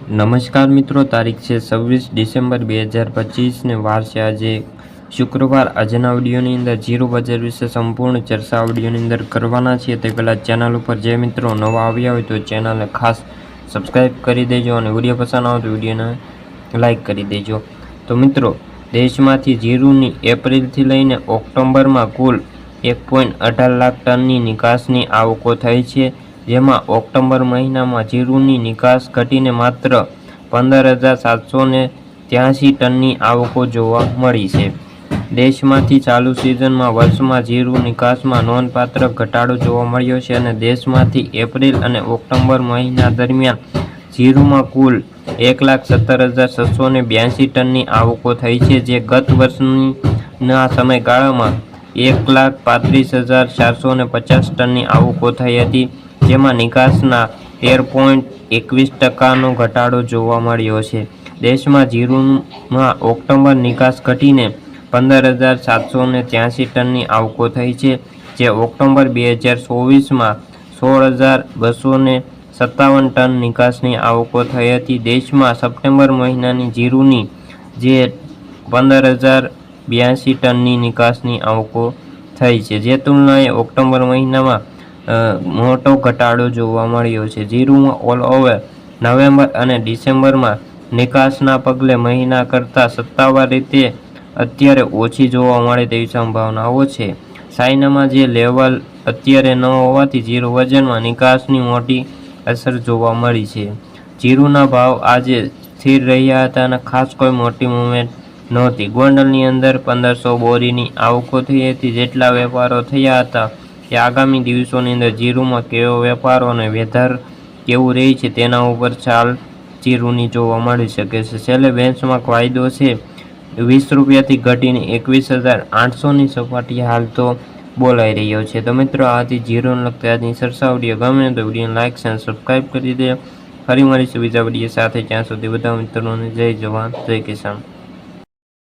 નમસ્કાર મિત્રો, તારીખ છે 26 ડિસેમ્બર 2025 ને વાર છે આજે શુક્રવાર। આજના વિડીયોની અંદર જીરો બજાર વિશે સંપૂર્ણ ચર્ચા વિડીયોની અંદર કરવાના છીએ। તે પહેલાં ચેનલ ઉપર જે મિત્રો નવા આવ્યા હોય તો ચેનલને ખાસ સબસ્ક્રાઈબ કરી દેજો અને વિડીયો પસંદ આવે તો વિડીયોને લાઇક કરી દેજો। તો મિત્રો, દેશમાંથી જીરુની એપ્રિલથી લઈને ઓક્ટોબરમાં કુલ 1.18 લાખ ટનની નિકાસની આવકો થઈ છે, જેમાં ઓક્ટોબર મહિનામાં જીરુની નિકાસ ઘટીને માત્ર 15,783 ટનની આવકો જોવા મળી છે। દેશમાંથી ચાલુ સિઝનમાં વર્ષમાં જીરુ નિકાસમાં નોંધપાત્ર ઘટાડો જોવા મળ્યો છે અને દેશમાંથી એપ્રિલ અને ઓક્ટોબર મહિના દરમિયાન જીરુમાં કુલ 1,17,682 ટનની આવકો થઈ છે, જે ગત વર્ષના સમયગાળામાં 1,35,450 ટનની આવકો થઈ હતી, જેમાં નિકાસના 13.21% ઘટાડો જોવા મળ્યો છે। દેશમાં જીરુમાં ઓક્ટોબર નિકાસ ઘટીને 15,783 ટનની આવકો થઈ છે, જે ઓક્ટોબર 2024માં 16,257 ટન નિકાસની આવકો થઈ હતી। દેશમાં સપ્ટેમ્બર મહિનાની જીરુની જે 15,082 ટનની નિકાસની આવકો થઈ છે, જે તુલનાએ ઓક્ટોબર મહિનામાં મોટો ઘટાડો જોવા મળ્યો છે। જીરુમાં ઓલ ઓવર નવેમ્બર અને ડિસેમ્બરમાં નિકાસના પગલે મહિના કરતાં સત્તાવાર રીતે અત્યારે ઓછી જોવા મળે તેવી સંભાવનાઓ છે। ચાઇનામાં જે લેવલ અત્યારે ન હોવાથી જીરુ વજનમાં નિકાસની મોટી અસર જોવા મળી છે। જીરુના ભાવ આજે સ્થિર રહ્યા હતા અને ખાસ કોઈ મોટી મૂવમેન્ટ નહોતી। ગોંડલની અંદર 1,500 બોરીની આવકો થઈ હતી। જેટલા વેપારો થયા હતા કે આગામી દિવસોની અંદર જીરુમાં કેવો વેપારો અને વેધર કેવું રહે છે તેના ઉપર ચાલ જીરુની જોવા મળી શકે છે। છેલ્લે બેન્ચમાર્ક વાયદો છે 20 રૂપિયાથી ઘટીને 21,800ની સપાટી હાલ તો બોલાઈ રહ્યો છે। તો મિત્રો, આથી જીરુને લગતી આજની ચર્ચા વિડીયો ગમે તો વિડીયોને લાઇક અને સબસ્ક્રાઈબ કરી દે। ફરી મળીશું બીજા વિડીયો સાથે, ત્યાં સુધી બધા મિત્રોને જય જવાન જય કિસાન।